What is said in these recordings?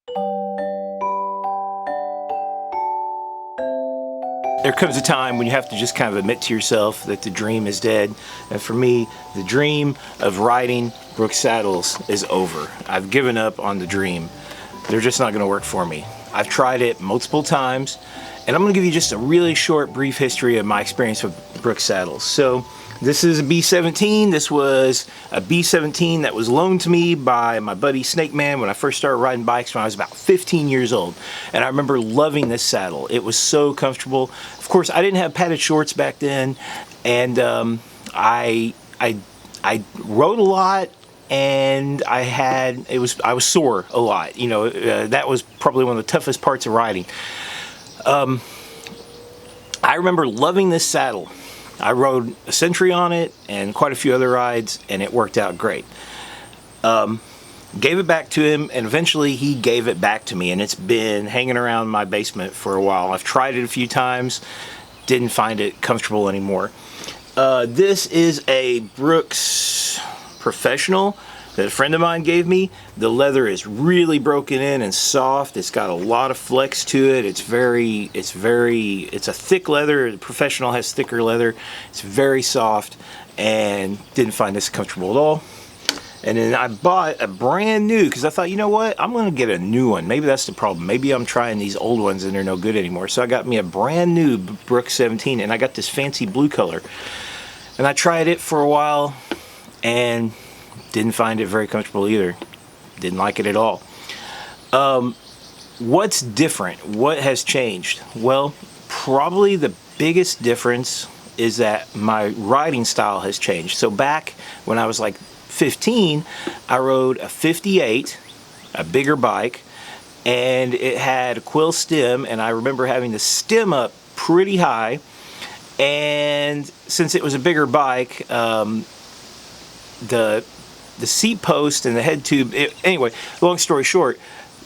There comes a time when you have to just kind of admit to yourself that the dream is dead. And for me, the dream of riding Brooks saddles is over. I've given up on the dream. They're just not going to work for me. I've tried it multiple times, and I'm going to give you just a really short, brief history of my experience with Brooks saddles. So this is a B17. This was a B17 that was loaned to me by my buddy Snake Man when I first started riding bikes when I was about 15 years old. And I remember loving this saddle. It was so comfortable. Of course, I didn't have padded shorts back then, and I rode a lot, and I was sore a lot. You know, that was probably one of the toughest parts of riding. I remember loving this saddle. I rode a Century on it and quite a few other rides, and it worked out great. Gave it back to him, and eventually he gave it back to me, and it's been hanging around my basement for a while. I've tried it a few times, didn't find it comfortable anymore. This is a Brooks Professional that a friend of mine gave me. The leather is really broken in and soft. It's got a lot of flex to it. It's a thick leather. The Professional has thicker leather. It's very soft, and didn't find this comfortable at all. And then I bought a brand new, because I thought, you know what, I'm going to get a new one. Maybe that's the problem. Maybe I'm trying these old ones and they're no good anymore. So I got me a brand new Brooks 17, and I got this fancy blue color. And I tried it for a while and didn't find it very comfortable either. Didn't like it at all. What's different? What has changed? Well, probably the biggest difference is that my riding style has changed. So back when I was like 15, I rode a 58, a bigger bike, and it had a quill stem, and I remember having the stem up pretty high. And since it was a bigger bike, the seat post and the head tube, anyway, long story short,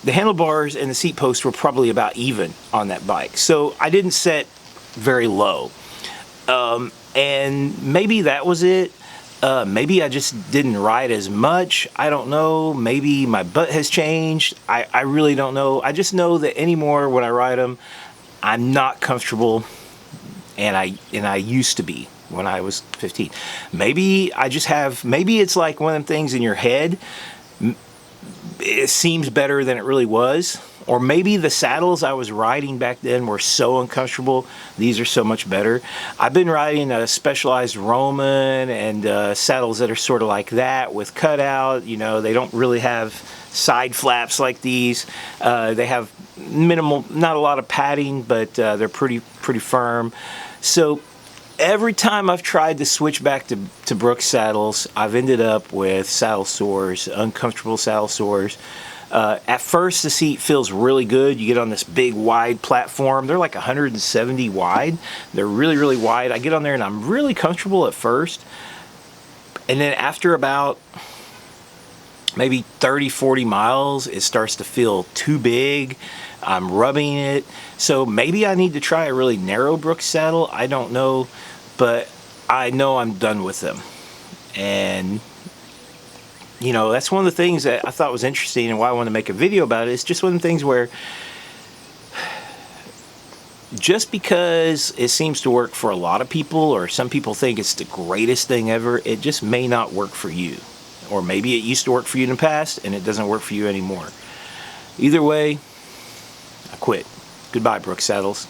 the handlebars and the seat post were probably about even on that bike. So I didn't set very low. And maybe that was it. Maybe I just didn't ride as much. I don't know. Maybe my butt has changed. I really don't know. I just know that anymore when I ride them, I'm not comfortable, and I used to be when I was 15. Maybe it's like one of them things in your head. It seems better than it really was. Or maybe the saddles I was riding back then were so uncomfortable. These are so much better. I've been riding a Specialized Roman and saddles that are sort of like that with cutout. You know, they don't really have side flaps like these. They have minimal, not a lot of padding, but they're pretty firm. So every time I've tried to switch back to Brooks saddles, I've ended up with saddle sores, uncomfortable saddle sores. At first, the seat feels really good. You get on this big wide platform. They're like 170 wide. They're really, really wide. I get on there and I'm really comfortable at first. And then after about maybe 30, 40 miles, it starts to feel too big. I'm rubbing it. So maybe I need to try a really narrow Brooks saddle. I don't know, but I know I'm done with them. And you know, that's one of the things that I thought was interesting and why I wanted to make a video about it. It's just one of the things where just because it seems to work for a lot of people, or some people think it's the greatest thing ever, it just may not work for you. Or maybe it used to work for you in the past and it doesn't work for you anymore. Either way, I quit. Goodbye, Brooks saddles.